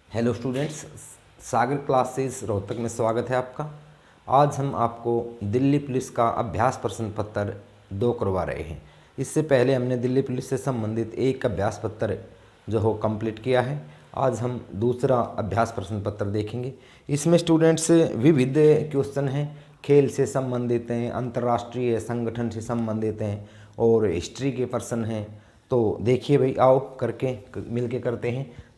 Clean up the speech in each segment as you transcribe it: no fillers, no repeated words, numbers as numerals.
Hello students, सागर classes Rohtak में स्वागत है आपका। आज हम आपको दिल्ली पुलिस का अभ्यास प्रश्न पत्र 2 करवा रहे हैं। इससे पहले हमने दिल्ली पुलिस से संबंधित एक अभ्यास पत्र जो हो कंप्लीट किया है। आज हम दूसरा अभ्यास प्रश्न पत्र देखेंगे। इसमें स्टूडेंट्स विविध क्वेश्चन हैं, खेल से संबंधित हैं, अंतर्राष्ट्रीय संगठन से संबंधित हैं और हिस्ट्री के प्रश्न हैं। तो देखिए भाई, आओ करके मिलके करते हैं।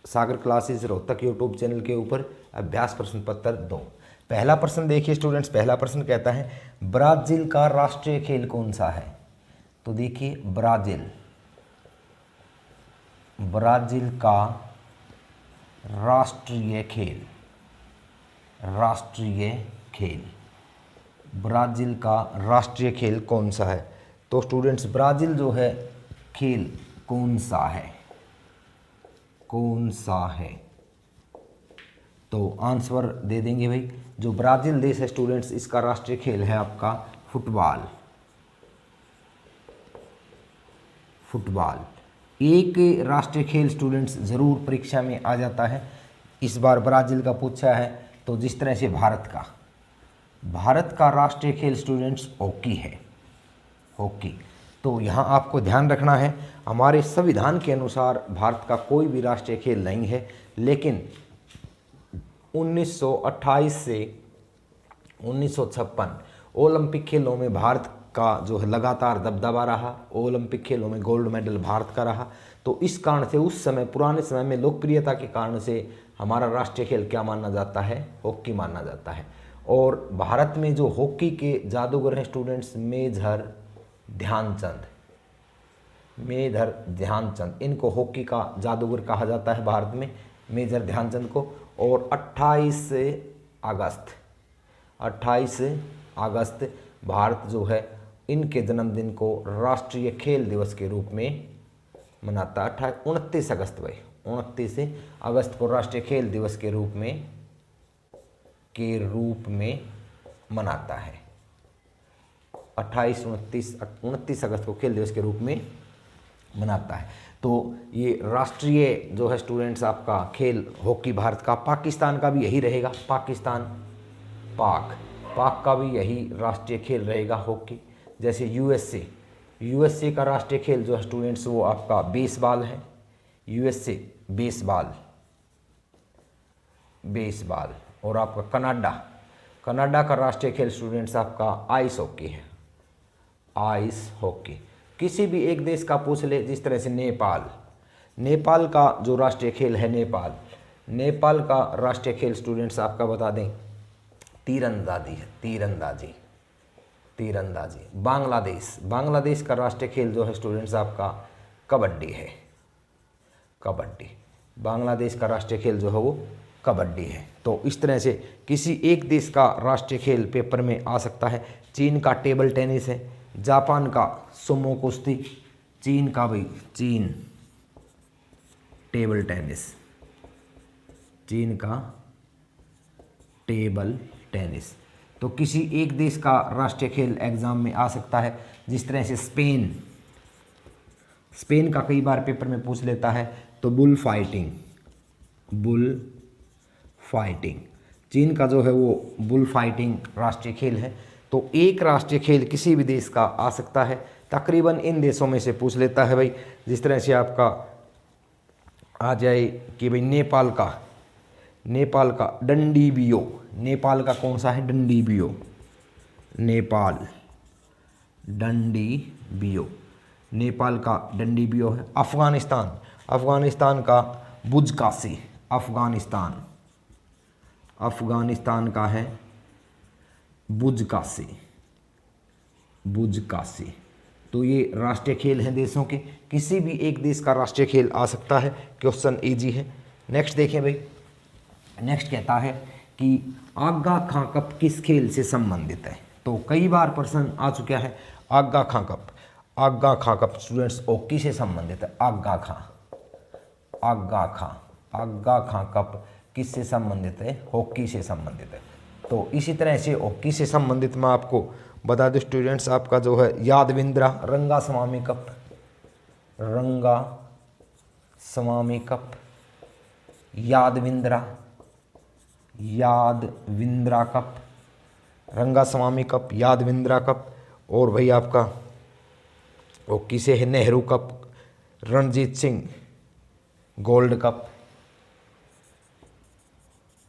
सागर क्लासेस रोहतक यूट्यूब चैनल के ऊपर अभ्यास प्रश्न पत्र 2। पहला प्रश्न देखिए स्टूडेंट्स, पहला प्रश्न कहता है ब्राज़ील का राष्ट्रीय खेल कौन सा है। तो देखिए ब्राज़ील का राष्ट्रीय खेल ब्राज़ील का राष्ट्रीय खेल कौन सा है। तो स्टूडेंट्स ब्राज़ील जो है खेल कौन सा है, तो आंसर दे देंगे भाई। जो ब्राज़ील देश है स्टूडेंट्स, इसका राष्ट्रीय खेल है आपका फुटबॉल। एक राष्ट्रीय खेल स्टूडेंट्स ज़रूर परीक्षा में आ जाता है। इस बार ब्राज़ील का पूछा है। तो जिस तरह से भारत का राष्ट्रीय खेल स्टूडेंट्स हॉकी। तो यहाँ आपको ध्यान रखना है, हमारे संविधान के अनुसार भारत का कोई भी राष्ट्रीय खेल नहीं है, लेकिन 1928 से 1956 ओलंपिक खेलों में भारत का जो है लगातार दबदबा रहा। ओलंपिक खेलों में गोल्ड मेडल भारत का रहा। तो इस कारण से उस समय पुराने समय में लोकप्रियता के कारण से हमारा राष्ट्रीय खेल क्या माना जाता है, हॉकी माना जाता है। और भारत में जो हॉकी के जादूगर हैं स्टूडेंट्स, मेजर ध्यानचंद, इनको हॉकी का जादूगर कहा जाता है भारत में, मेजर ध्यानचंद को। और 28 अगस्त भारत जो है इनके जन्मदिन को राष्ट्रीय खेल दिवस के रूप में मनाता है। 29 अगस्त को राष्ट्रीय खेल दिवस के रूप में मनाता है। 29 अगस्त को खेल दिवस के रूप में मनाता है। तो ये राष्ट्रीय जो है स्टूडेंट्स आपका खेल हॉकी भारत का। पाकिस्तान का भी यही रहेगा, पाक का भी यही राष्ट्रीय खेल रहेगा हॉकी। जैसे यूएसए का राष्ट्रीय खेल जो है स्टूडेंट्स वो आपका बेसबॉल है। USA baseball. और आपका कनाडा का राष्ट्रीय खेल स्टूडेंट्स आपका आइस हॉकी। किसी भी एक देश का पूछ ले, जिस तरह से नेपाल का जो राष्ट्रीय खेल है नेपाल का राष्ट्रीय खेल स्टूडेंट्स आपका बता दें तीरंदाजी। बांग्लादेश का राष्ट्रीय खेल जो है स्टूडेंट्स आपका कबड्डी है। बांग्लादेश का राष्ट्रीय खेल जो है वो कबड्डी है। तो इस तरह से किसी एक देश का राष्ट्रीय खेल पेपर में आ सकता है। चीन का टेबल टेनिस है, जापान का सुमो कुश्ती, चीन का टेबल टेनिस। तो किसी एक देश का राष्ट्रीय खेल एग्जाम में आ सकता है। जिस तरह से स्पेन का कई बार पेपर में पूछ लेता है। तो बुल फाइटिंग चीन का जो है वो बुल फाइटिंग राष्ट्रीय खेल है। तो एक राष्ट्रीय खेल किसी भी देश का आ सकता है। तकरीबन इन देशों में से पूछ लेता है भाई। जिस तरह से आपका आ जाए कि भाई नेपाल का डंडीबियो। नेपाल का कौन सा है, डंडीबियो। नेपाल का डंडीबियो है। अफगानिस्तान का बुजकाशी। अफगानिस्तान का है बुजकाशी। तो ये राष्ट्रीय खेल हैं देशों के। किसी भी एक देश का राष्ट्रीय खेल आ सकता है। क्वेश्चन इजी है। नेक्स्ट देखें भाई। नेक्स्ट कहता है कि आगा खां कप किस खेल से संबंधित है। तो कई बार प्रश्न आ चुका है। आगा खां कप स्टूडेंट्स हॉकी से संबंधित है। आगा खां कप किससे संबंधित है, हॉकी से संबंधित है। तो इसी तरह से हॉकी से संबंधित मैं आपको बता दूं स्टूडेंट्स, आपका जो है Yadavindra Rangaswamy cup Yadavindra cup, Rangaswamy cup, Yadavindra cup, और भाई आपका हॉकी से है Nehru cup, Ranjit Singh gold cup,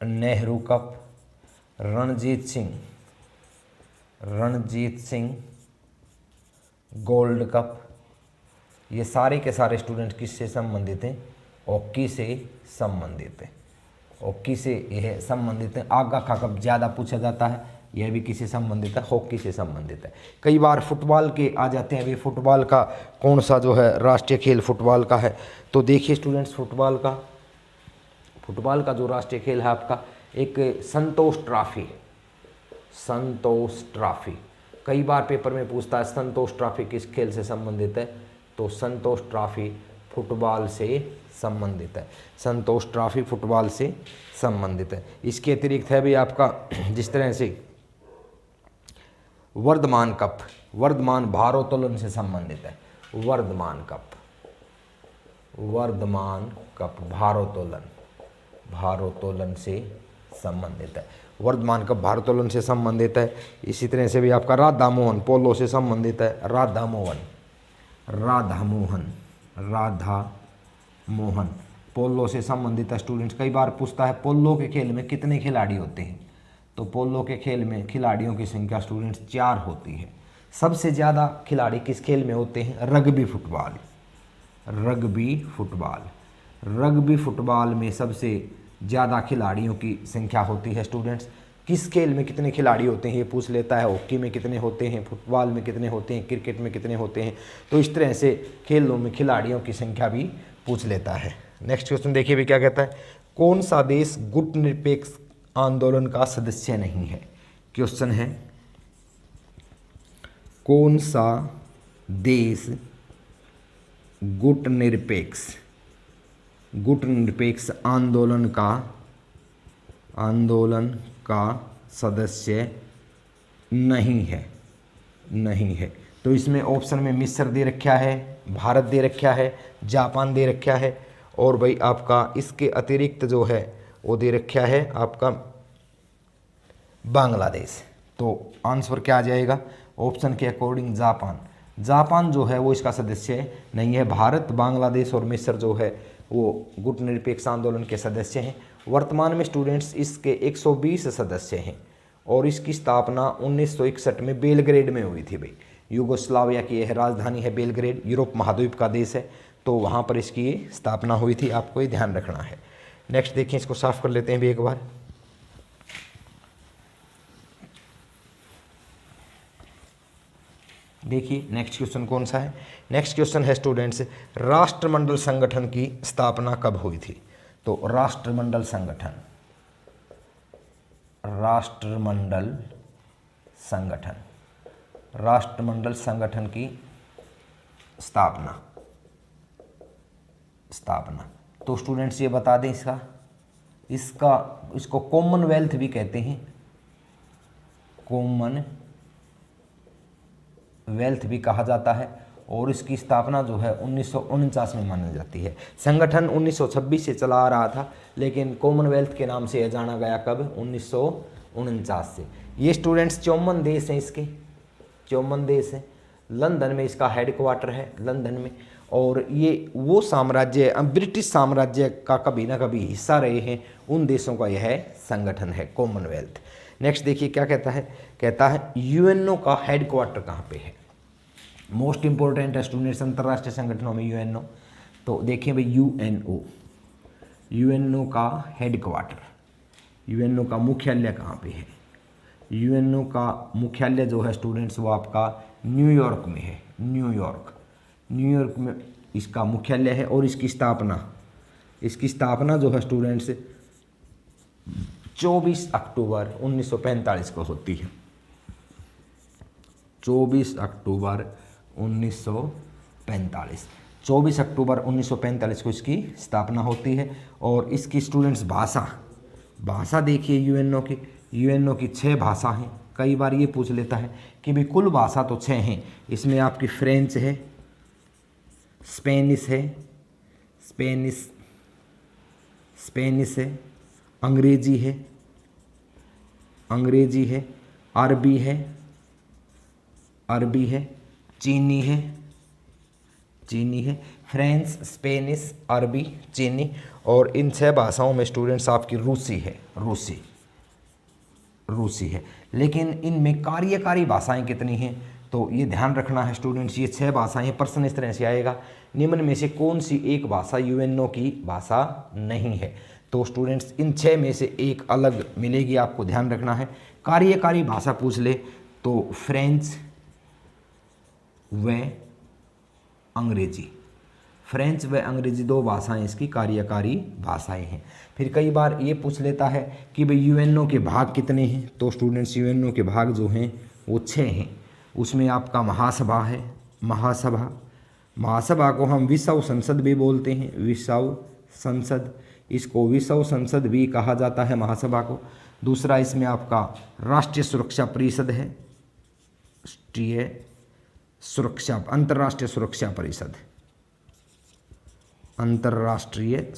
Nehru cup, Ranjit Singh gold cup. ये सारे के सारे स्टूडेंट किससे संबंधित हैं? हॉकी से संबंधित है। हॉकी से यह संबंधित है। आगा का कप ज़्यादा पूछा जाता है, यह भी किससे संबंधित है? हॉकी से संबंधित है। कई बार फुटबॉल के आ जाते हैं। अभी फुटबॉल का कौन सा जो है राष्ट्रीय खेल फुटबॉल का है? तो देखिए स्टूडेंट्स, फुटबॉल का जो राष्ट्रीय खेल है आपका एक संतोष ट्रॉफी। कई बार पेपर में पूछता है संतोष ट्रॉफी किस खेल से संबंधित है? तो संतोष ट्रॉफी फुटबॉल से संबंधित है। संतोष ट्रॉफी फुटबॉल से संबंधित है। इसके अतिरिक्त है भी आपका जिस तरह से वर्धमान भारोत्तोलन से संबंधित है। वर्धमान कप भारोत्तोलन से संबंधित है। वर्धमान कप भारोत्तोलन से संबंधित है। इसी तरह से भी आपका राधा मोहन पोलो से संबंधित है। राधा मोहन पोलो से संबंधित है। स्टूडेंट्स, कई बार पूछता है पोलो के खेल में कितने खिलाड़ी होते हैं? तो पोलो के खेल में खिलाड़ियों की संख्या स्टूडेंट्स 4 होती है। सबसे ज़्यादा खिलाड़ी किस खेल में होते हैं? रग्बी फुटबॉल में सबसे ज़्यादा खिलाड़ियों की संख्या होती है। स्टूडेंट्स, किस खेल में कितने खिलाड़ी होते हैं ये पूछ लेता है। हॉकी में कितने होते हैं, फुटबॉल में कितने होते हैं, क्रिकेट में कितने होते हैं। तो इस तरह से खेलों में खिलाड़ियों की संख्या भी पूछ लेता है। नेक्स्ट क्वेश्चन देखिए भी क्या कहता है। कौन सा देश गुटनिरपेक्ष आंदोलन का सदस्य नहीं है? क्वेश्चन है कौन सा देश गुटनिरपेक्ष आंदोलन का सदस्य नहीं है। तो इसमें ऑप्शन में मिस्र दे रखा है, भारत दे रखा है, जापान दे रखा है, और भाई आपका इसके अतिरिक्त जो है वो दे रखा है आपका बांग्लादेश। तो आंसर क्या आ जाएगा? ऑप्शन के अकॉर्डिंग जापान जो है वो इसका सदस्य नहीं है। भारत, बांग्लादेश और मिस्र जो है वो गुटनिरपेक्ष आंदोलन के सदस्य हैं। वर्तमान में स्टूडेंट्स इसके 120 सदस्य हैं और इसकी स्थापना 1961 में बेलग्रेड में हुई थी। भाई यूगोस्लाविया की यह राजधानी है बेलग्रेड, यूरोप महाद्वीप का देश है। तो वहाँ पर इसकी स्थापना हुई थी, आपको ये ध्यान रखना है। नेक्स्ट देखिए, इसको साफ कर लेते हैं भी एक बार। देखिए नेक्स्ट क्वेश्चन कौन सा है। नेक्स्ट क्वेश्चन है स्टूडेंट्स, राष्ट्रमंडल संगठन की स्थापना कब हुई थी? तो राष्ट्रमंडल संगठन की स्थापना। तो स्टूडेंट्स ये बता दें इसको कॉमनवेल्थ भी कहते हैं, कॉमनवेल्थ भी कहा जाता है। और इसकी स्थापना जो है 1949 में मानी जाती है। संगठन 1926 से चला आ रहा था, लेकिन कॉमनवेल्थ के नाम से यह जाना गया कब? 1949 से। ये स्टूडेंट्स 54 देश हैं, इसके 54 देश हैं। लंदन में इसका हेडक्वार्टर है, लंदन में। और ये वो साम्राज्य, ब्रिटिश साम्राज्य का कभी ना कभी हिस्सा रहे हैं, उन देशों का यह संगठन है कॉमनवेल्थ। नेक्स्ट देखिए क्या कहता है यूएनओ का हेडक्वार्टर कहाँ पे है? मोस्ट इंपॉर्टेंट है स्टूडेंट्स अंतर्राष्ट्रीय संगठनों में यूएनओ। तो देखिए भाई यूएनओ का हेडक्वार्टर, यूएनओ का मुख्यालय कहाँ पे है? यूएनओ का मुख्यालय जो है स्टूडेंट्स वो आपका न्यूयॉर्क में है। न्यूयॉर्क में इसका मुख्यालय है। और इसकी स्थापना जो है स्टूडेंट्स 24 अक्टूबर 1945 को होती है। 24 अक्टूबर 1945 को इसकी स्थापना होती है। और इसकी स्टूडेंट्स भाषा देखिए यूएनओ की 6 भाषा हैं। कई बार ये पूछ लेता है कि भाई कुल भाषा तो 6 हैं, इसमें आपकी फ्रेंच है, स्पेनिश है, अंग्रेजी है, अरबी है, चीनी है, फ्रेंच, स्पेनिश, अरबी, चीनी, और इन 6 भाषाओं में स्टूडेंट्स आपकी रूसी है। लेकिन इनमें कार्यकारी भाषाएं कितनी हैं, तो ये ध्यान रखना है स्टूडेंट्स, ये 6 भाषाएं। प्रश्न इस तरह से आएगा, निम्न में से कौन सी एक भाषा यूएनओ की भाषा नहीं है। तो स्टूडेंट्स इन 6 में से एक अलग मिलेगी, आपको ध्यान रखना है। कार्यकारी भाषा पूछ ले तो फ्रेंच व अंग्रेजी 2 भाषाएं इसकी कार्यकारी भाषाएं हैं। फिर कई बार ये पूछ लेता है कि भाई यूएनओ के भाग कितने हैं, तो स्टूडेंट्स यूएनओ के भाग जो हैं वो 6 हैं। उसमें आपका महासभा है, महासभा को हम विश्व संसद भी बोलते हैं, विश्व संसद, इसको विश्व संसद भी कहा जाता है महासभा को। दूसरा इसमें आपका राष्ट्रीय सुरक्षा परिषद है, अंतर्राष्ट्रीय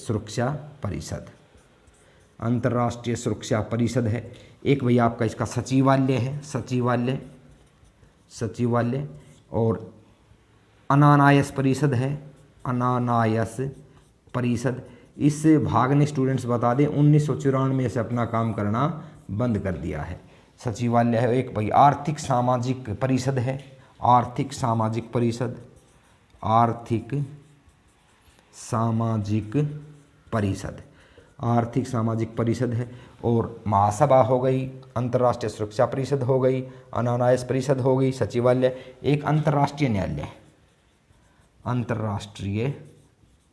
सुरक्षा परिषद है। एक भैया आपका इसका सचिवालय है, सचिवालय, और अनानायस परिषद। इस भाग ने स्टूडेंट्स बता दें 1994 से अपना काम करना बंद कर दिया है। सचिवालय है। एक भाई आर्थिक सामाजिक परिषद है, आर्थिक सामाजिक परिषद है। और महासभा हो गई, अंतर्राष्ट्रीय सुरक्षा परिषद हो गई, अनानायस परिषद हो गई, सचिवालय। एक अंतर्राष्ट्रीय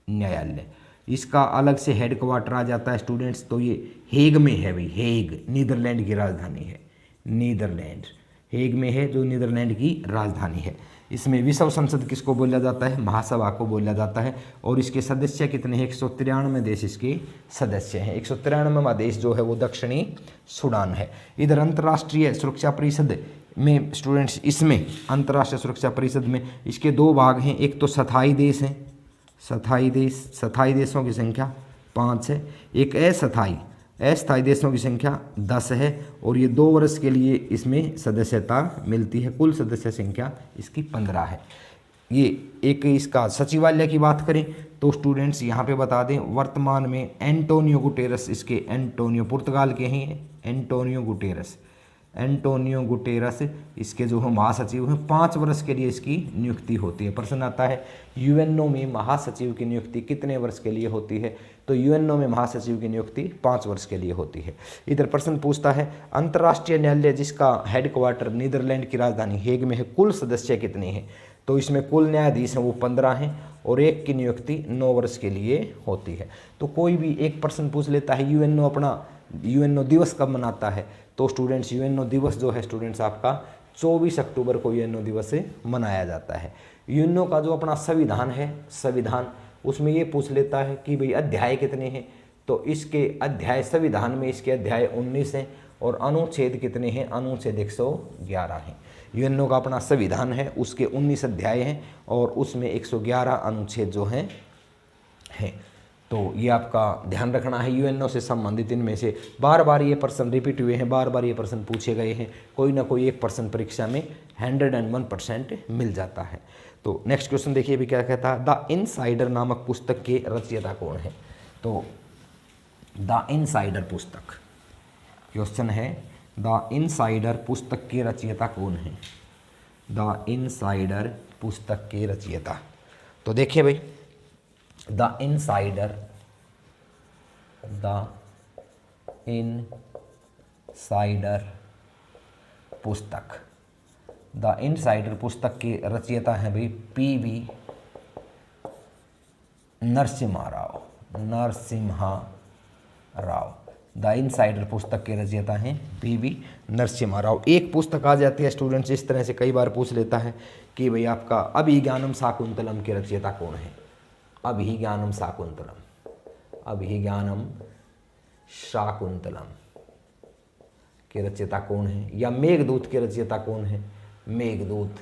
न्यायालय, इसका अलग से हेडक्वार्टर आ जाता है स्टूडेंट्स, तो ये हेग में है भाई, हेग नीदरलैंड की राजधानी है, हेग में है जो नीदरलैंड की राजधानी है। इसमें विश्व संसद किसको बोला जाता है, महासभा को बोला जाता है। और इसके सदस्य कितने हैं, 193 देश इसके सदस्य हैं। 193वां देश जो है वो दक्षिणी सूडान है। इधर अंतर्राष्ट्रीय सुरक्षा परिषद में स्टूडेंट्स, इसमें अंतर्राष्ट्रीय सुरक्षा परिषद में इसके 2 भाग हैं। एक तो स्थायी देश हैं, स्थायी देशों की संख्या 5 है। एक अस्थायी देशों की संख्या 10 है। और ये 2 वर्ष के लिए इसमें सदस्यता मिलती है। कुल सदस्य संख्या इसकी 15 है। ये एक इसका सचिवालय की बात करें तो स्टूडेंट्स यहाँ पे बता दें, वर्तमान में एंटोनियो गुटेरस, इसके पुर्तगाल के ही हैं, एंटोनियो गुटेरस इसके जो है महासचिव हैं। 5 वर्ष के लिए इसकी नियुक्ति होती है। प्रश्न आता है यूएनओ में महासचिव की नियुक्ति कितने वर्ष के लिए होती है, तो यूएनओ में महासचिव की नियुक्ति 5 वर्ष के लिए होती है। इधर प्रश्न पूछता है अंतर्राष्ट्रीय न्यायालय जिसका हेडक्वार्टर नीदरलैंड की राजधानी हेग में है, कुल सदस्य कितने हैं, तो इसमें कुल न्यायाधीश हैं वो 15 हैं और एक की नियुक्ति 9 वर्ष के लिए होती है। तो कोई भी एक प्रश्न पूछ लेता है यूएनओ दिवस कब मनाता है, तो स्टूडेंट्स यूएनओ दिवस जो है स्टूडेंट्स आपका 24 अक्टूबर को यूएनओ दिवस से मनाया जाता है। यूएनओ का जो अपना संविधान उसमें ये पूछ लेता है कि भाई अध्याय कितने हैं, तो इसके अध्याय संविधान में इसके अध्याय 19 हैं और अनुच्छेद कितने हैं, अनुच्छेद 111 हैं। यूएनओ का अपना संविधान है, उसके 19 अध्याय हैं और उसमें 111 अनुच्छेद जो हैं। तो ये आपका ध्यान रखना है। यूएनओ से संबंधित इनमें से बार बार ये प्रश्न रिपीट हुए हैं, बार बार ये प्रश्न पूछे गए हैं, कोई ना कोई एक प्रश्न परीक्षा में 101% मिल जाता है। तो नेक्स्ट क्वेश्चन देखिए भी क्या कहता है, द इनसाइडर नामक पुस्तक के रचयिता कौन है। तो द इनसाइडर पुस्तक क्वेश्चन है, द इनसाइडर पुस्तक के रचयिता कौन है, द इनसाइडर पुस्तक के रचयिता। तो देखिए भाई द इनसाइडर पुस्तक के रचयिता हैं भाई PV Narasimha Rao. The insider पुस्तक के रचयिता हैं पीवी नरसिम्हा राव। एक पुस्तक आ जाती है स्टूडेंट्स इस तरह से, कई बार पूछ लेता है कि भाई आपका अभिज्ञानम शाकुंतलम के रचयिता कौन है, अभिज्ञानम शाकुंतलम के रचयिता कौन है, या मेघदूत के रचयिता कौन है, मेघदूत।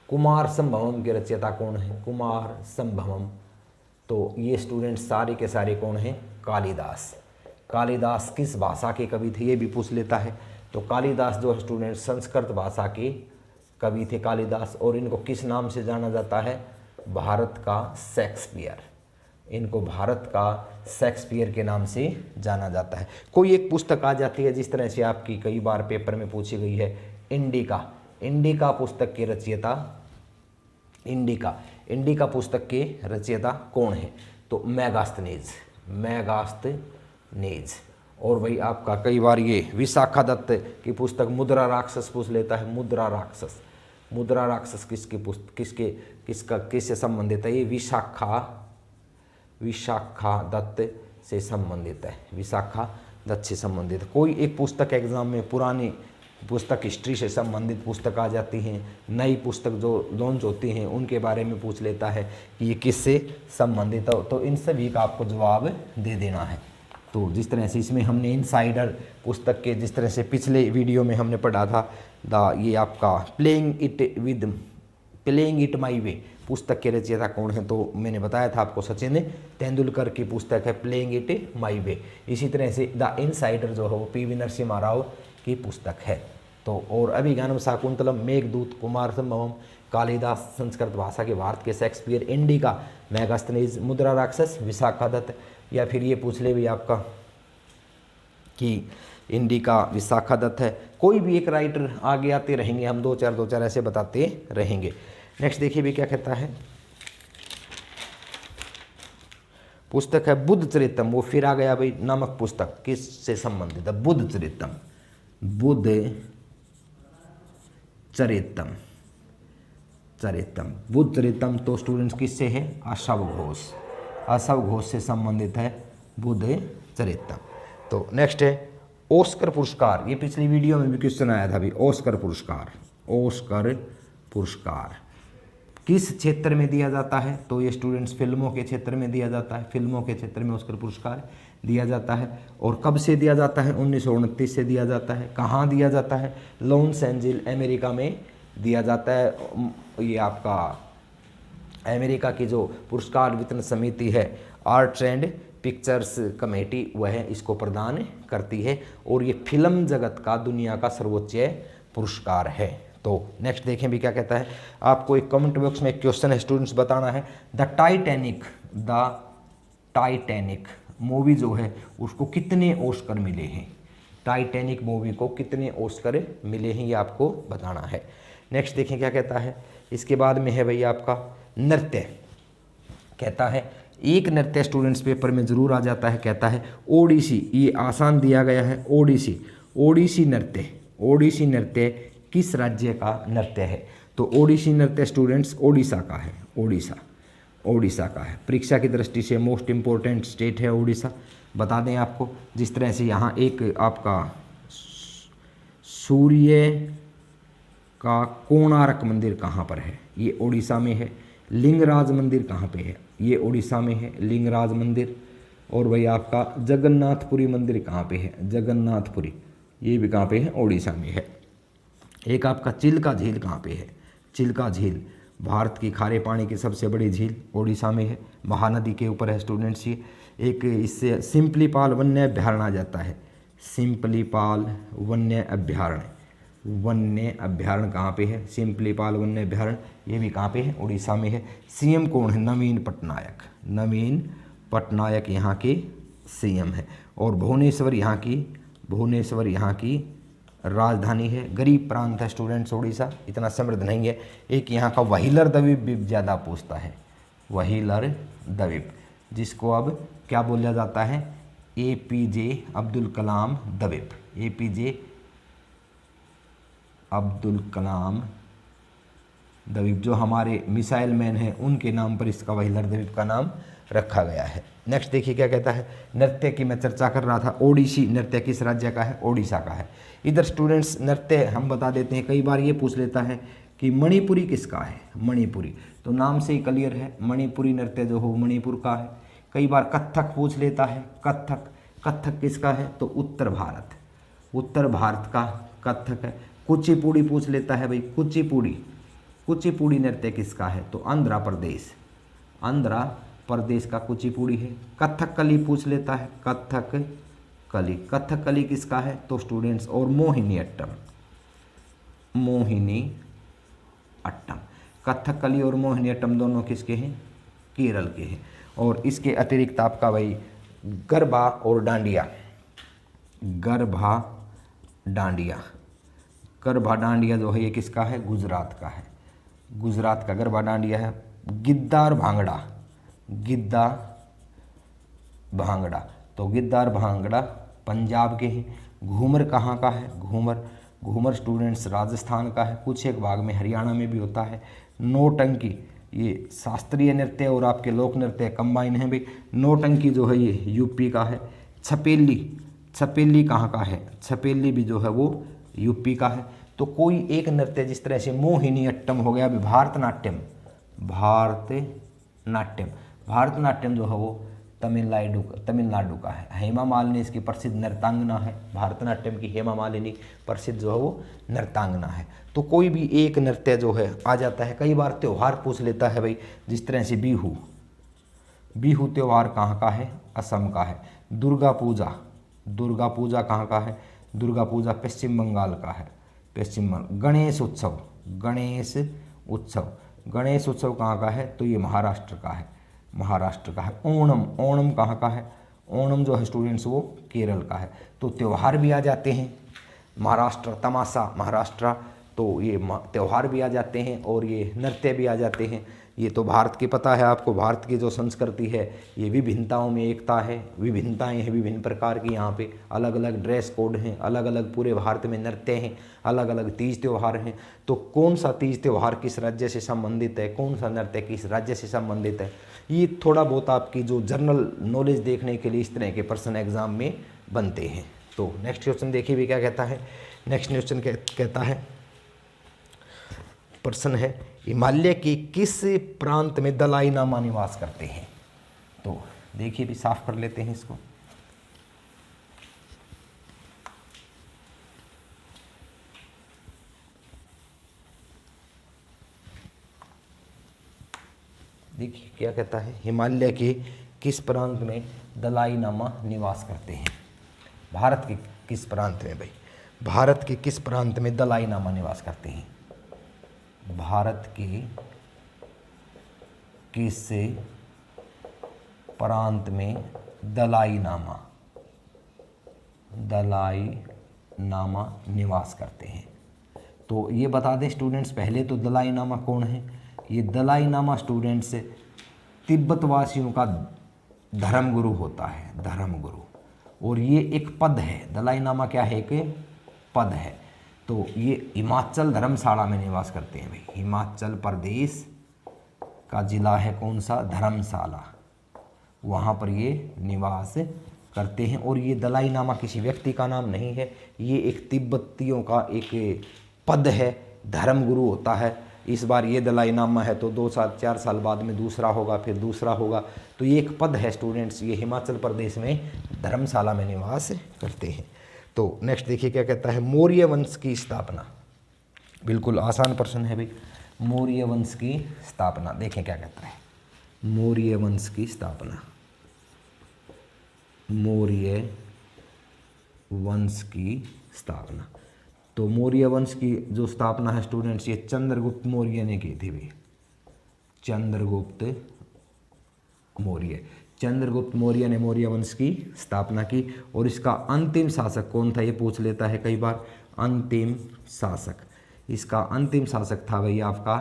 कुमार संभवम के रचयिता कौन है, कुमार संभवम तो ये स्टूडेंट सारे के सारे कौन हैं? कालिदास। कालिदास किस भाषा के कवि थे ये भी पूछ लेता है। तो कालिदास जो स्टूडेंट संस्कृत भाषा के कवि थे कालिदास, और इनको किस नाम से जाना जाता है? भारत का शेक्सपियर। इनको भारत का शेक्सपियर के नाम से जाना जाता है। कोई एक पुस्तक आ जाती है जिस तरह से आपकी कई बार पेपर में पूछी गई है, इंडिका। इंडिका पुस्तक के रचयिता, इंडिका पुस्तक के रचयिता कौन है? तो मेगास्थनीज। और भाई आपका कई बार ये विशाखा दत्त की पुस्तक मुद्रा राक्षस पूछ लेता है। मुद्रा राक्षस किसकी पुस्तक किससे संबंधित है? ये विशाखा दत्त से संबंधित है। विशाखा दत्त से संबंधित कोई एक पुस्तक एग्जाम में, पुरानी पुस्तक हिस्ट्री से संबंधित पुस्तक आ जाती हैं, नई पुस्तक जो लॉन्च होती हैं उनके बारे में पूछ लेता है कि ये किससे संबंधित हो। तो इन सभी का आपको जवाब दे देना है। तो जिस तरह से इसमें हमने इनसाइडर पुस्तक के, जिस तरह से पिछले वीडियो में हमने पढ़ा था, ये आपका प्लेइंग इट माई वे पुस्तक के रचयिता कौन है? तो मैंने बताया था आपको, सचिन तेंदुलकर की पुस्तक है प्लेइंग इट माई वे। इसी तरह से द इनसाइडर जो है वो पी.वी. नरसिम्हा राव की पुस्तक है। तो और अभिज्ञानम शाकुंतलम, मेघदूत, कुमार संभवम, कालिदास संस्कृत भाषा के भारत के शेक्सपियर, इंडिका, मेगास्थनीज, मुद्रा राक्षस, विशाखा दत्त, या फिर ये पूछ ले भी आपका कि इंडिका, विशाखा दत्त है। कोई भी एक राइटर आगे आते रहेंगे, हम दो चार ऐसे बताते रहेंगे। नेक्स्ट देखिए भी क्या कहता है। पुस्तक है बुद्ध चरितम, वो फिर आ गया भाई नामक पुस्तक किससे संबंधित है? बुद्ध चरितम बुद्ध चरितम तो स्टूडेंट्स किससे है? अशव घोष से संबंधित है बुद्ध चरितम। तो नेक्स्ट है ऑस्कर पुरस्कार। ये पिछली वीडियो में भी क्वेश्चन आया था भाई। ऑस्कर पुरस्कार किस क्षेत्र में दिया जाता है? तो ये स्टूडेंट्स फिल्मों के क्षेत्र में दिया जाता है। फिल्मों के क्षेत्र में ऑस्कर पुरस्कार दिया जाता है। और कब से दिया जाता है? 1929 से दिया जाता है। कहाँ दिया जाता है? लॉस एंजिल्स, अमेरिका में दिया जाता है। ये आपका अमेरिका की जो पुरस्कार वितरण समिति है, आर्ट्स एंड पिक्चर्स कमेटी, वह इसको प्रदान करती है। और ये फिल्म जगत का दुनिया का सर्वोच्च पुरस्कार है। तो नेक्स्ट देखें भी क्या कहता है। आपको एक कमेंट बॉक्स में एक क्वेश्चन है स्टूडेंट्स, बताना है द टाइटैनिक मूवी जो है उसको कितने ऑस्कर मिले हैं? टाइटैनिक मूवी को कितने ऑस्कर मिले हैं ये आपको बताना है। नेक्स्ट देखें क्या कहता है। इसके बाद में है भाई आपका नृत्य। कहता है एक नृत्य स्टूडेंट्स पेपर में जरूर आ जाता है। कहता है ओडिसी, ये आसान दिया गया है। ओडिसी नृत्य किस राज्य का नृत्य है? तो ओडिसी नृत्य स्टूडेंट्स ओडिशा का है। ओडिशा का है। परीक्षा की दृष्टि से मोस्ट इम्पोर्टेंट स्टेट है ओडिशा। बता दें आपको, जिस तरह से यहाँ एक आपका सूर्य का कोणार्क मंदिर कहाँ पर है? ये ओडिशा में है। लिंगराज मंदिर कहाँ पे है? ये ओडिशा में है, लिंगराज मंदिर। और भाई आपका जगन्नाथपुरी मंदिर कहाँ पे है? जगन्नाथपुरी, ये भी कहाँ पे है? ओडिशा में है। एक आपका चिल्का झील कहाँ पे है? चिल्का झील भारत की खारे पानी की सबसे बड़ी झील ओडिशा में है, महानदी के ऊपर है स्टूडेंट्स। ये एक इससे सिंपलीपाल वन्य अभ्यारण्य आ जाता है। सिंपलीपाल वन्य अभ्यारण्य कहाँ पे है? सिंपलीपाल वन्य अभ्यारण्य, ये भी कहाँ पे है? उड़ीसा में है। सीएम कौन है? नवीन पटनायक यहाँ के सीएम है। और भुवनेश्वर यहाँ की राजधानी है। गरीब प्रांत है स्टूडेंट्स ओडिशा, इतना समृद्ध नहीं है। एक यहाँ का वहीलर द्वीप भी ज़्यादा पूछता है। वहीलर द्वीप, जिसको अब क्या बोला जाता है? APJ अब्दुल कलाम द्वीप। APJ अब्दुल कलाम द्वीप जो हमारे मिसाइल मैन हैं उनके नाम पर इसका वहीलर द्वीप का नाम रखा गया है। नेक्स्ट देखिए क्या कहता है। नृत्य की मैं चर्चा कर रहा था। ओडिसी नृत्य किस राज्य का है? ओडिशा का है। इधर स्टूडेंट्स नृत्य हम बता देते हैं। कई बार ये पूछ लेता है कि मणिपुरी किसका है? मणिपुरी तो नाम से ही क्लियर है, मणिपुरी नृत्य जो हो मणिपुर का है। कई बार कथक पूछ लेता है। कथक किसका है? तो उत्तर भारत का कथक है। कुचिपुड़ी पूछ लेता है भाई। कुचिपुड़ी नृत्य किसका है? तो आंध्र प्रदेश का कुचिपुड़ी है। कथकली पूछ लेता है, कथकली, कथकली किसका है तो स्टूडेंट्स, और मोहिनीअट्टम, मोहिनीअट्टम, कथकली और मोहिनीअट्टम दोनों किसके हैं, केरल के हैं। और इसके अतिरिक्त आपका भाई गरबा और डांडिया, गरबा डांडिया, गरबा डांडिया जो है ये किसका है, गुजरात का है, गुजरात का गरबा डांडिया है। गिद्दा और भांगड़ा, गिद्दा भांगड़ा, तो गिद्दा और भांगड़ा पंजाब के हैं। घूमर कहाँ का है, घूमर, घूमर स्टूडेंट्स राजस्थान का है, कुछ एक भाग में हरियाणा में भी होता है। नौटंकी, ये शास्त्रीय नृत्य और आपके लोक नृत्य कंबाइन है भाई। नौटंकी जो है ये यूपी का है। छपेली, छपेली कहाँ का है, छपेली भी जो है वो यूपी का है। तो कोई एक नृत्य जिस तरह से मोहिनीअट्टम हो गया, अभी भारतनाट्यम, भारतनाट्यम, भारतनाट्यम जो है वो तमिलनाडु का है। हेमा मालिनी इसकी प्रसिद्ध नृत्यांगना है, भारतनाट्यम की हेमा मालिनी प्रसिद्ध जो है वो नृत्यांगना है। तो कोई भी एक नृत्य जो है आ जाता है। कई बार त्यौहार पूछ लेता है भाई, जिस तरह से बिहू, बिहू त्यौहार कहाँ का है, असम का है। दुर्गा पूजा, दुर्गा पूजा कहाँ का है, दुर्गा पूजा पश्चिम बंगाल का है, पश्चिम बंगाल। गणेश उत्सव, गणेश उत्सव, गणेश उत्सव कहाँ का है तो ये महाराष्ट्र का है, महाराष्ट्र का है। ओणम, ओणम कहाँ का है, ओणम जो है स्टूडेंट्स वो केरल का है। तो त्यौहार भी आ जाते हैं, महाराष्ट्र, तमाशा महाराष्ट्र, तो ये त्यौहार भी आ जाते हैं और ये नृत्य भी आ जाते हैं। ये तो भारत की पता है आपको, भारत की जो संस्कृति है ये विभिन्नताओं में एकता है, विभिन्नताएं हैं विभिन्न प्रकार की। यहाँ पे अलग अलग ड्रेस कोड हैं, अलग अलग पूरे भारत में नृत्य हैं, अलग अलग तीज त्यौहार हैं। तो कौन सा तीज त्यौहार किस राज्य से संबंधित है, कौन सा नृत्य किस राज्य से संबंधित है, ये थोड़ा बहुत आपकी जो जनरल नॉलेज देखने के लिए इस तरह के प्रश्न एग्जाम में बनते हैं। तो नेक्स्ट क्वेश्चन देखिए भी क्या कहता है। नेक्स्ट क्वेश्चन कहता है, प्रश्न है हिमालय के किस प्रांत में दलाई लामा निवास करते हैं। तो देखिए भी साफ कर लेते हैं इसको। देखिए क्या कहता है, हिमालय के किस प्रांत में दलाई लामा निवास करते हैं। भारत के किस प्रांत में भाई, भारत के किस प्रांत में दलाई लामा निवास करते हैं। भारत के किस प्रांत में दलाई लामा निवास करते हैं। तो ये बता दें स्टूडेंट्स, पहले तो दलाई लामा कौन है। ये दलाई लामा स्टूडेंट्स तिब्बत वासियों का धर्मगुरु होता है, धर्मगुरु, और ये एक पद है। दलाई लामा क्या है, एक पद है। तो ये हिमाचल धर्मशाला में निवास करते हैं भाई। हिमाचल प्रदेश का जिला है कौन सा, धर्मशाला, वहाँ पर ये निवास करते हैं। और ये दलाई लामा किसी व्यक्ति का नाम नहीं है, ये एक तिब्बतियों का एक पद है, धर्मगुरु होता है। इस बार ये दलाई लामा है तो 2 साल 4 साल बाद में दूसरा होगा, फिर दूसरा होगा। तो ये एक पद है स्टूडेंट्स, ये हिमाचल प्रदेश में धर्मशाला में निवास करते हैं। तो नेक्स्ट देखिए क्या कहता है, मौर्य वंश की स्थापना। बिल्कुल आसान प्रश्न है भाई, मौर्य वंश की स्थापना। देखें क्या कहता है, मौर्य वंश की स्थापना, मौर्य वंश की स्थापना। तो मौर्य वंश की जो स्थापना है स्टूडेंट्स, ये चंद्रगुप्त मौर्य ने की थी भाई, चंद्रगुप्त मौर्य, चंद्रगुप्त मौर्य ने मौर्य वंश की स्थापना की। और इसका अंतिम शासक कौन था, ये पूछ लेता है कई बार, अंतिम शासक। इसका अंतिम शासक था भाई आपका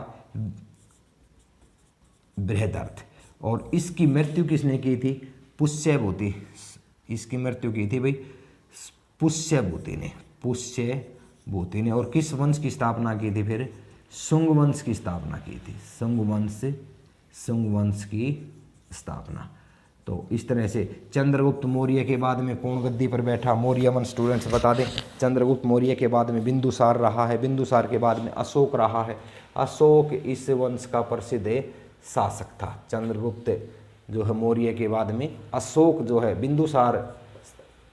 बृहदर्थ। और इसकी मृत्यु किसने की थी, पुष्यभूति, इसकी मृत्यु की थी भाई पुष्यभूति ने, पुष्यभूति ने। और किस वंश की स्थापना की थी फिर, शुंग वंश की स्थापना की थी, शुंग वंश की स्थापना। तो इस तरह से चंद्रगुप्त मौर्य के बाद में कौन गद्दी पर बैठा, मौर्य वंश स्टूडेंट्स बता दें। चंद्रगुप्त मौर्य के बाद में बिंदुसार रहा है, बिंदुसार के बाद में अशोक रहा है। अशोक इस वंश का प्रसिद्ध शासक था। चंद्रगुप्त जो है मौर्य के बाद में अशोक जो है, बिंदुसार,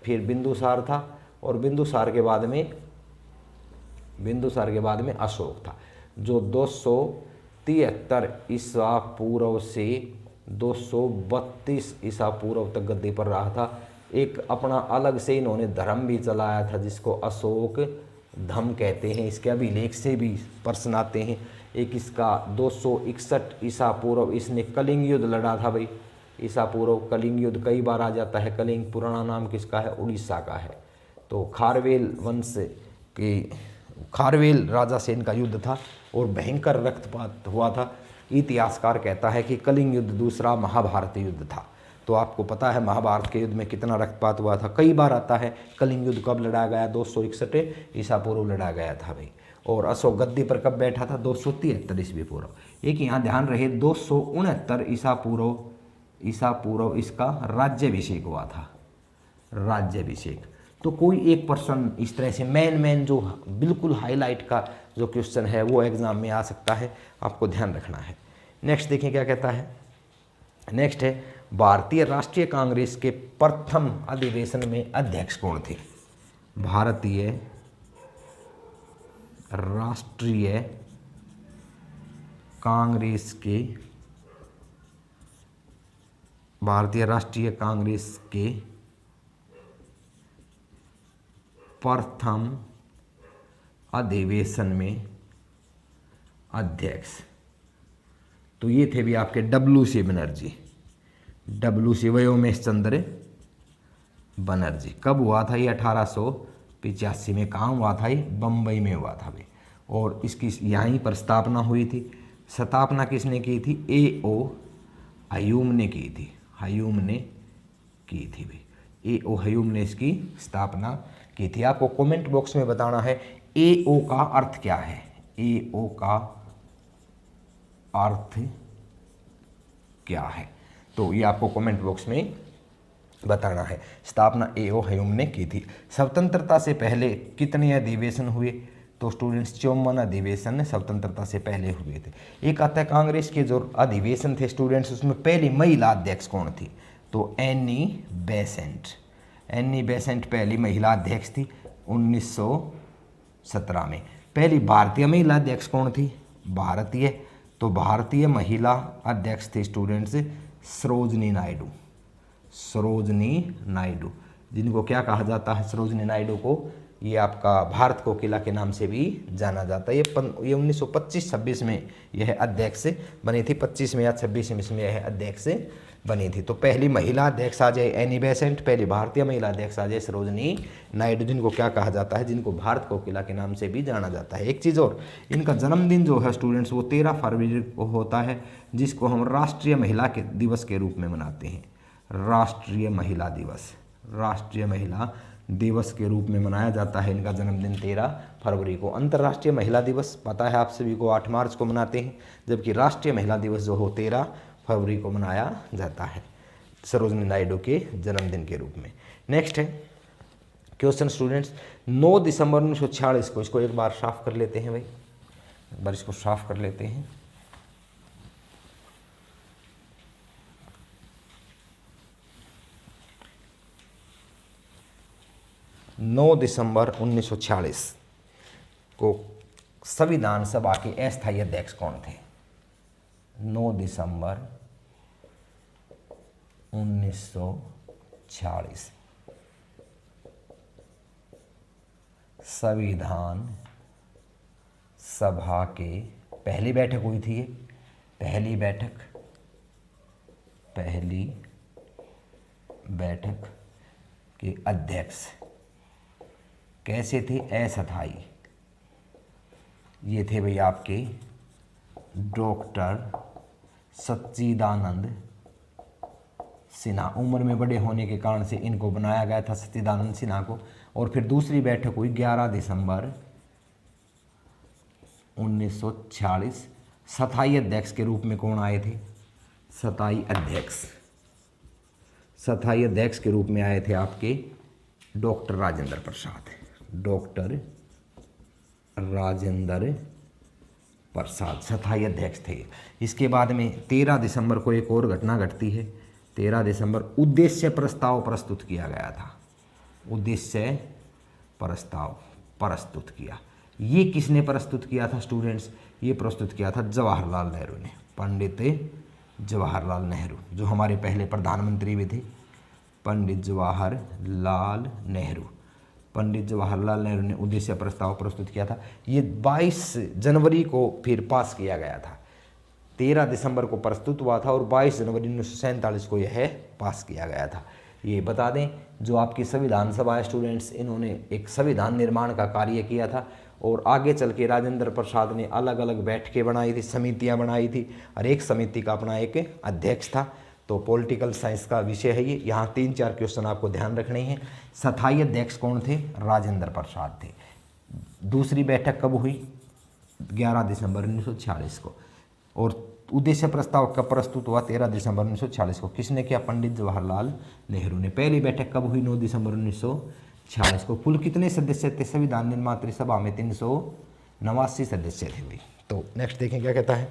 फिर बिंदुसार था, और बिंदुसार के बाद में अशोक था, जो 273 ईसा पूर्व से 232 ईसा पूर्व तक गद्दी पर रहा था। एक अपना अलग से इन्होंने धर्म भी चलाया था जिसको अशोक धम कहते हैं, इसके अभिलेख से भी प्रश्न आते हैं। एक इसका 261 ईसा पूर्व इसने कलिंग युद्ध लड़ा था भाई, ईसा पूर्व कलिंग युद्ध कई बार आ जाता है। कलिंग पुराना नाम किसका है, उड़ीसा का है। तो खारवेल वंश के खारवेल राजा से इनका युद्ध था और भयंकर रक्तपात हुआ था। इतिहासकार कहता है कि कलिंग युद्ध दूसरा महाभारत युद्ध था। तो आपको पता है महाभारत के युद्ध में कितना रक्तपात हुआ था, कई बार आता है। कलिंग युद्ध कब लड़ा गया, 261 ईसा पूर्व लड़ा गया था भाई। और अशोक गद्दी पर कब बैठा था, 273 ईस्वी पूर्व। एक यहाँ ध्यान रहे 269 ईसा पूर्व इसका राज्याभिषेक हुआ था, राज्याभिषेक। तो कोई एक पर्सन इस तरह से मेन जो बिल्कुल हाईलाइट का जो क्वेश्चन है वो एग्जाम में आ सकता है, आपको ध्यान रखना है। नेक्स्ट देखें क्या कहता है। नेक्स्ट है भारतीय राष्ट्रीय कांग्रेस के प्रथम अधिवेशन में अध्यक्ष कौन थे। भारतीय राष्ट्रीय कांग्रेस के प्रथम अधिवेशन में अध्यक्ष, तो ये थे भी आपके WC बनर्जी, WC व्योमेश चंद्र बनर्जी। कब हुआ था ये, 1885 में। कहाँ हुआ था ये, बम्बई में हुआ था भाई। और इसकी यहीं पर स्थापना हुई थी। स्थापना किसने की थी, A.O. ह्यूम ने की थी, ह्यूम ने की थी भाई। A.O. ह्यूम ने इसकी स्थापना की थी। आपको कमेंट बॉक्स में बताना है A.O. का अर्थ क्या है, A.O. का अर्थ क्या है, तो ये आपको कमेंट बॉक्स में बताना है। स्थापना A.O. ह्यूम ने की थी। स्वतंत्रता से पहले कितने अधिवेशन हुए, तो स्टूडेंट्स 54 अधिवेशन स्वतंत्रता से पहले हुए थे। एक आता है कांग्रेस के जो अधिवेशन थे स्टूडेंट्स, उसमें पहली महिला अध्यक्ष कौन थी, तो एनी बेसेंट। एनी बेसेंट पहली महिला अध्यक्ष थी 1917 में। पहली भारतीय महिला अध्यक्ष कौन थी, भारतीय, तो भारतीय महिला अध्यक्ष थे स्टूडेंट्स सरोजनी नायडू। सरोजनी नायडू, जिनको क्या कहा जाता है, सरोजनी नायडू को ये आपका भारत कोकिला के नाम से भी जाना जाता है। ये 1925-26 में यह अध्यक्ष बनी थी, 25 में या 26 में यह अध्यक्ष बनी थी। तो पहली महिला अध्यक्ष आ जाए एनी बेसेंट, पहली भारतीय महिला अध्यक्ष आ जाए सरोजनी नायडू, जिनको क्या कहा जाता है, जिनको भारत कोकिला के नाम से भी जाना जाता है। एक चीज़ और, इनका जन्मदिन जो है स्टूडेंट्स वो 13 फरवरी को होता है, जिसको हम राष्ट्रीय महिला के दिवस के रूप में मनाते हैं। राष्ट्रीय महिला दिवस, राष्ट्रीय महिला दिवस के रूप में मनाया जाता है। इनका जन्मदिन 13 फरवरी को। अंतर्राष्ट्रीय महिला दिवस पता है आप सभी को 8 मार्च को मनाते हैं, जबकि राष्ट्रीय महिला दिवस जो हो 13 फरवरी को मनाया जाता है सरोजनी नायडू के जन्मदिन के रूप में। नेक्स्ट है क्वेश्चन स्टूडेंट्स, 9 दिसंबर 1946 को, इसको एक बार साफ कर लेते हैं भाई, एक बार इसको साफ कर लेते हैं। 9 दिसंबर 1946 को संविधान सभा के अस्थायी अध्यक्ष कौन थे। 9 दिसंबर 1946 संविधान सभा के पहली बैठक हुई थी। ये पहली बैठक के अध्यक्ष कैसे थे, अस्थायी। ये थे भाई आपके डॉक्टर सच्चिदानंद सिन्हा। उम्र में बड़े होने के कारण से इनको बनाया गया था सच्चिदानंद सिन्हा को। और फिर दूसरी बैठक हुई 11 दिसंबर 1946। स्थायी अध्यक्ष के रूप में कौन आए थे, स्थायी अध्यक्ष के रूप में आए थे आपके डॉक्टर राजेंद्र प्रसाद। डॉक्टर राजेंद्र प्रसाद स्थायी अध्यक्ष थे। इसके बाद में 13 दिसंबर को एक और घटना घटती है। 13 दिसंबर उद्देश्य प्रस्ताव प्रस्तुत किया गया था। उद्देश्य प्रस्ताव प्रस्तुत किया। ये किसने प्रस्तुत किया था स्टूडेंट्स, ये प्रस्तुत किया था जवाहरलाल नेहरू ने। पंडित जवाहरलाल नेहरू, जो हमारे पहले प्रधानमंत्री भी थे, पंडित जवाहरलाल नेहरू। पंडित जवाहरलाल नेहरू ने उद्देश्य प्रस्ताव प्रस्तुत किया था। ये 22 जनवरी को फिर पास किया गया था। 13 दिसंबर को प्रस्तुत हुआ था और 22 जनवरी 1947 को यह पास किया गया था। ये बता दें, जो आपकी संविधान सभा है स्टूडेंट्स, इन्होंने एक संविधान निर्माण का कार्य किया था और आगे चल के राजेंद्र प्रसाद ने अलग अलग बैठकें बनाई थी, समितियां बनाई थी और एक समिति का अपना एक अध्यक्ष था। तो पॉलिटिकल साइंस का विषय है ये। यहाँ 3-4 क्वेश्चन आपको ध्यान रखने हैं। स्थायी अध्यक्ष कौन थे? राजेंद्र प्रसाद थे। दूसरी बैठक कब हुई? 11 दिसंबर 1946 को। और उद्देश्य प्रस्ताव कब प्रस्तुत हुआ? 13 दिसंबर 1946 को। किसने किया? पंडित जवाहरलाल नेहरू ने। पहली बैठक कब हुई? 9 दिसंबर 1946 को। कुल कितने सदस्य थे संविधान निर्मात्री सभा में? 389 सदस्य थे भाई। तो नेक्स्ट देखें क्या कहता है।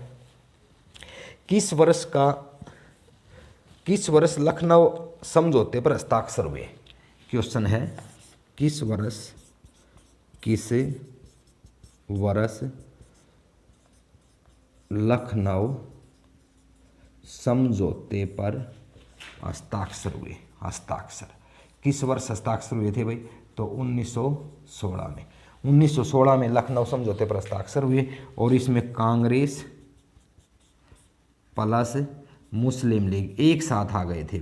किस वर्ष लखनऊ समझौते पर हस्ताक्षर हुए? क्वेश्चन है, किस वर्ष लखनऊ समझौते पर हस्ताक्षर हुए? हस्ताक्षर किस वर्ष हस्ताक्षर हुए थे भाई? तो 1916 में। 1916 में लखनऊ समझौते पर हस्ताक्षर हुए और इसमें कांग्रेस प्लस मुस्लिम लीग एक साथ आ गए थे।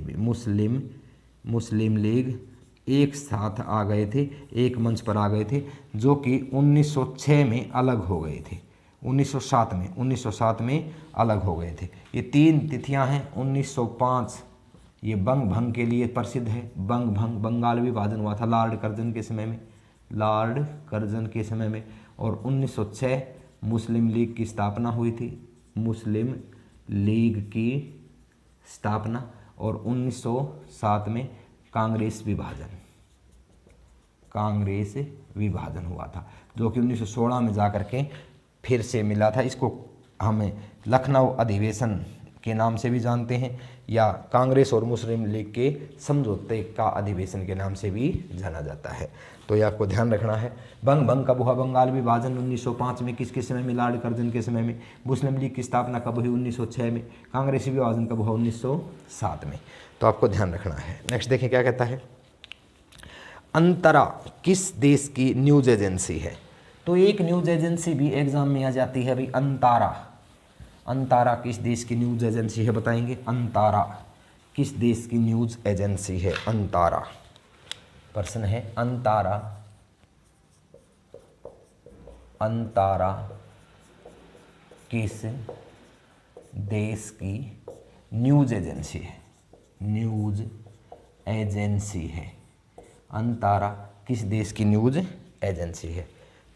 मुस्लिम लीग एक साथ आ गए थे, एक मंच पर आ गए थे, जो कि 1906 में अलग हो गए थे। 1907 में अलग हो गए थे। ये 3 तिथियां हैं। 1905 ये बंग भंग के लिए प्रसिद्ध है। बंग भंग, बंगाल विभाजन हुआ था लॉर्ड कर्जन के समय में। और 1906 मुस्लिम लीग की स्थापना हुई थी। मुस्लिम लीग की स्थापना। और 1907 में कांग्रेस विभाजन हुआ था, जो कि 1916 में जाकर के फिर से मिला था। इसको हमें लखनऊ अधिवेशन के नाम से भी जानते हैं या कांग्रेस और मुस्लिम लीग के समझौते का अधिवेशन के नाम से भी जाना जाता है। तो ये आपको ध्यान रखना है। बंग भंग कब हुआ? बंगाल विभाजन 1905 में। किसके समय में? लॉर्ड कर्जन के समय में। मुस्लिम लीग की स्थापना कब हुई? 1906 में। कांग्रेसी विभाजन कब हुआ? 1907 में। तो आपको ध्यान रखना है। नेक्स्ट देखें क्या कहता है। अंतरा किस देश की न्यूज एजेंसी है? तो एक न्यूज एजेंसी भी एग्जाम में आ जाती है भाई, अंतारा किस देश की न्यूज एजेंसी है? बताएंगे। अंतारा किस देश की न्यूज एजेंसी है? अंतारा प्रश्न है। अंतारा किस देश की न्यूज एजेंसी है? अंतारा किस देश की न्यूज एजेंसी है?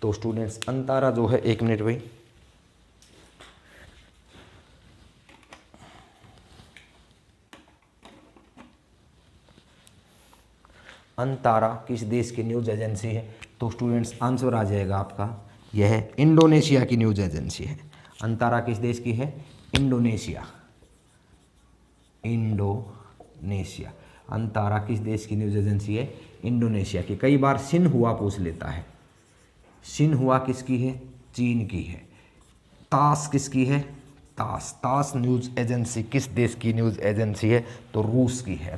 तो स्टूडेंट्स अंतारा जो है, 1 मिनट भाई, अंतारा किस देश की न्यूज एजेंसी है? तो स्टूडेंट्स आंसर आ जाएगा आपका, यह इंडोनेशिया की न्यूज एजेंसी है। अंतारा किस देश की है? इंडोनेशिया। अंतारा किस देश की न्यूज एजेंसी है? इंडोनेशिया की। कई बार सिन्हुआ पूछ लेता है। सिन्हुआ किसकी है? चीन की है। तास किसकी है? तास न्यूज एजेंसी किस देश की न्यूज एजेंसी है? तो रूस की है।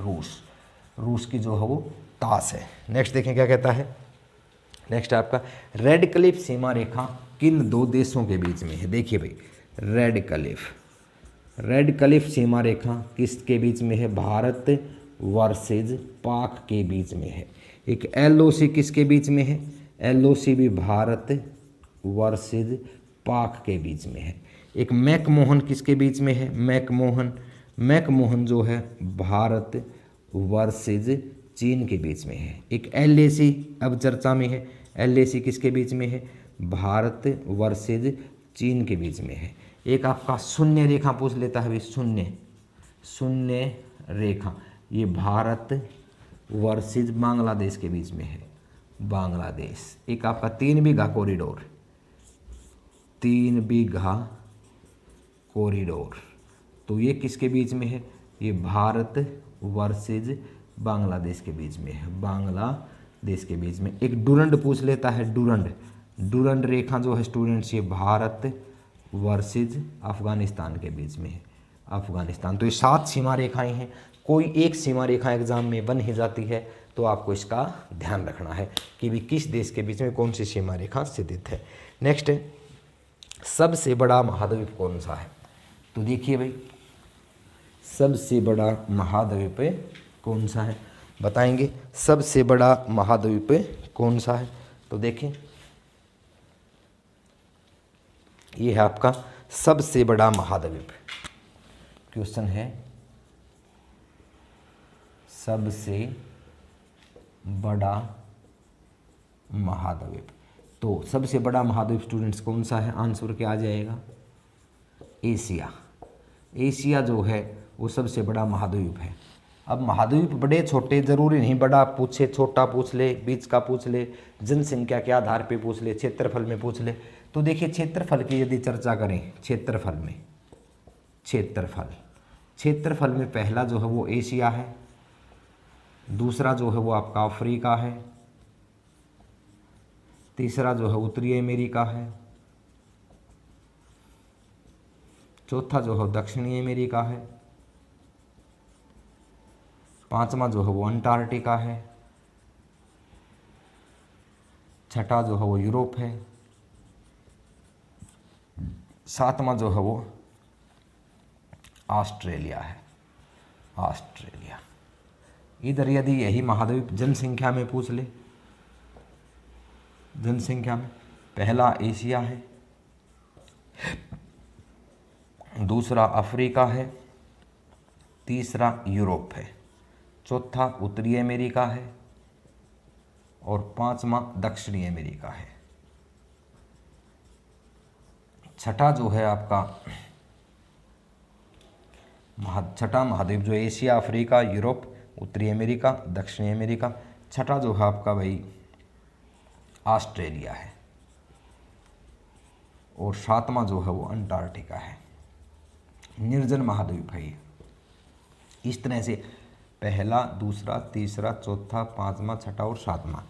रूस की जो है वो तास है। नेक्स्ट देखें क्या कहता है। नेक्स्ट आपका रेड क्लिफ सीमा रेखा किन 2 देशों के बीच में है? देखिए भाई, रेड क्लिफ सीमा रेखा किसके बीच में है? भारत वर्सेज पाक के बीच में है। एक LOC किसके बीच में है? LOC भी भारत वर्सेज पाक के बीच में है। एक मैकमोहन किसके बीच में है? मैकमोहन जो है भारत वर्सेज चीन के बीच में है। एक LAC अब चर्चा में है। LAC किसके बीच में है? भारत वर्सेज चीन के बीच में है। एक आपका शून्य रेखा पूछ लेता है भाई, शून्य रेखा, ये भारत वर्सेज बांग्लादेश के बीच में है। बांग्लादेश। एक आपका 3 बीघा कॉरिडोर, तो ये किसके बीच में है? ये भारत वर्सेज बांग्लादेश के बीच में है। बांग्लादेश के बीच में। एक डुरंड पूछ लेता है। डुरंड रेखा जो है स्टूडेंट्स, ये भारत वर्सेज अफगानिस्तान के बीच में है। अफगानिस्तान। तो ये 7 सीमा रेखाएं हैं, कोई एक सीमा रेखा एग्जाम में बन ही जाती है तो आपको इसका ध्यान रखना है कि भी किस देश के बीच में कौन सी सीमा रेखा स्थित है। नेक्स्ट है, सबसे बड़ा महाद्वीप कौन सा है? तो देखिए भाई, सबसे बड़ा महाद्वीप कौन सा है, बताएंगे सबसे बड़ा महाद्वीप कौन सा है? तो देखें, ये है आपका सबसे बड़ा महाद्वीप। क्वेश्चन है सबसे बड़ा महाद्वीप। तो सबसे बड़ा महाद्वीप स्टूडेंट्स कौन सा है? आंसर क्या आ जाएगा? एशिया। एशिया जो है वो सबसे बड़ा महाद्वीप है। अब महाद्वीप बड़े छोटे जरूरी नहीं, बड़ा पूछे, छोटा पूछ ले, बीच का पूछ ले, जनसंख्या के आधार पे पूछ ले, क्षेत्रफल में पूछ ले। तो देखिए क्षेत्रफल की यदि चर्चा करें, क्षेत्रफल में, क्षेत्रफल में पहला जो है वो एशिया है, दूसरा जो है वो आपका अफ्रीका है, तीसरा जो है उत्तरी अमेरिका है, चौथा जो है दक्षिणी अमेरिका है, पांचवा जो है वो अंटार्कटिका है, छठा जो है वो यूरोप है, सातवां जो है वो ऑस्ट्रेलिया है। ऑस्ट्रेलिया। इधर यदि यही महाद्वीप जनसंख्या में पूछ ले, जनसंख्या में पहला एशिया है, दूसरा अफ्रीका है, तीसरा यूरोप है, चौथा उत्तरी अमेरिका है और पांचवा दक्षिणी अमेरिका है। छठा जो है आपका छठा महाद्वीप जो एशिया, अफ्रीका, यूरोप, उत्तरी अमेरिका, दक्षिणी अमेरिका, छठा जो है आपका भाई ऑस्ट्रेलिया है और सातवां जो है वो अंटार्कटिका है। निर्जन महाद्वीप है ये। इस तरह से पहला, दूसरा, तीसरा, चौथा, पांचवा, छठा और सातवां,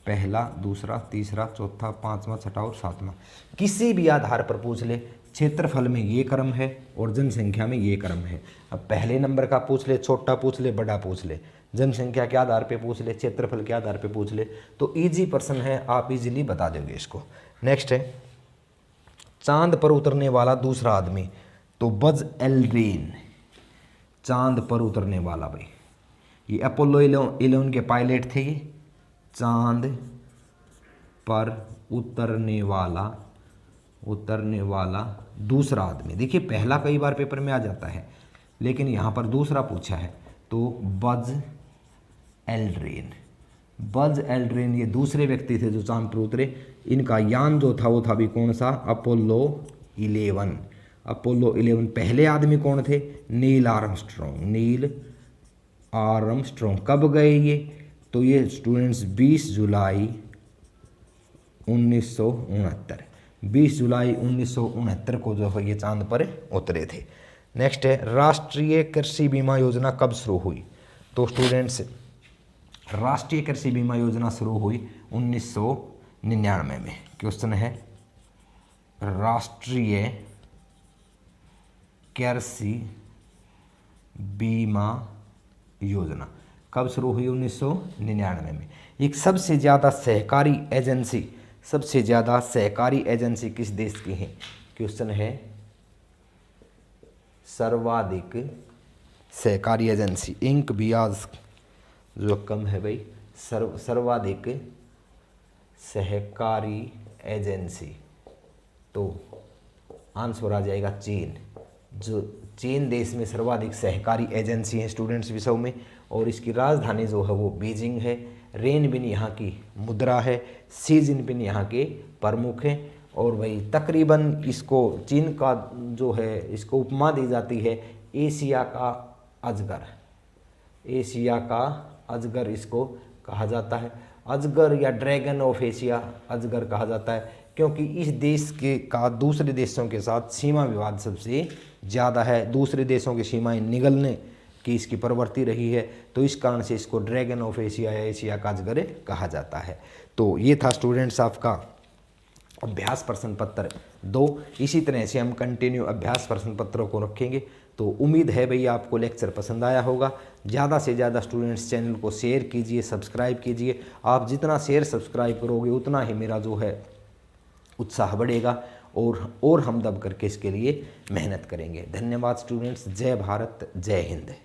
पहला, दूसरा, तीसरा, चौथा, पांचवा, छठा और सातवां, किसी भी आधार पर पूछ ले, क्षेत्रफल में ये क्रम है और जनसंख्या में ये क्रम है। अब पहले नंबर का पूछ ले, छोटा पूछ ले, बड़ा पूछ ले, जनसंख्या के आधार पे पूछ ले, क्षेत्रफल के आधार पे पूछ ले, तो इजी प्रश्न है, आप इजीली बता दोगे इसको। नेक्स्ट है, चांद पर उतरने वाला दूसरा आदमी। तो बज एल्ड्रिन, चांद पर उतरने वाला भाई, ये अपोलो 11 के पायलट थे। ये चांद पर उतरने वाला दूसरा आदमी। देखिए पहला कई बार पेपर में आ जाता है, लेकिन यहाँ पर दूसरा पूछा है। तो बज एल्ड्रिन ये दूसरे व्यक्ति थे जो चांद पर उतरे। इनका यान जो था वो था भी कौन सा? अपोलो 11। अपोलो 11 पहले आदमी कौन थे? Neil Armstrong. कब गए ये? तो ये स्टूडेंट्स 20 जुलाई 1969 को जो है ये चांद पर उतरे थे। नेक्स्ट है, राष्ट्रीय कृषि बीमा योजना कब शुरू हुई? तो स्टूडेंट्स राष्ट्रीय कृषि बीमा योजना शुरू हुई 1999 में। क्वेश्चन है, राष्ट्रीय कृषि बीमा योजना कब शुरू हुई? 1999 में। एक सबसे ज़्यादा सहकारी एजेंसी किस देश की है? क्वेश्चन है, सर्वाधिक सहकारी एजेंसी। इंक भी आज जो कम है भाई, सर्वाधिक सहकारी एजेंसी। तो आंसर आ जाएगा चीन। जो चीन देश में सर्वाधिक सहकारी एजेंसी हैं स्टूडेंट्स विषयों में, और इसकी राजधानी जो है वो बीजिंग है। रेनबिन यहाँ की मुद्रा है, शी जिनपिंग यहाँ के प्रमुख हैं। और वही तकरीबन इसको चीन का जो है इसको उपमा दी जाती है एशिया का अजगर इसको कहा जाता है। अजगर या ड्रैगन ऑफ एशिया अजगर कहा जाता है, क्योंकि इस देश के का दूसरे देशों के साथ सीमा विवाद सबसे ज़्यादा है। दूसरे देशों की सीमाएं निगलने की इसकी प्रवृत्ति रही है, तो इस कारण से इसको ड्रैगन ऑफ एशिया या एशिया का अजगर कहा जाता है। तो ये था स्टूडेंट्स आपका अभ्यास प्रश्न पत्र 2। इसी तरह से हम कंटिन्यू अभ्यास प्रश्न पत्रों को रखेंगे। तो उम्मीद है भैया आपको लेक्चर पसंद आया होगा। ज़्यादा से ज़्यादा स्टूडेंट्स चैनल को शेयर कीजिए, सब्सक्राइब कीजिए। आप जितना शेयर सब्सक्राइब करोगे उतना ही मेरा जो है उत्साह बढ़ेगा और हम दब करके इसके लिए मेहनत करेंगे। धन्यवाद स्टूडेंट्स। जय भारत, जय हिंद।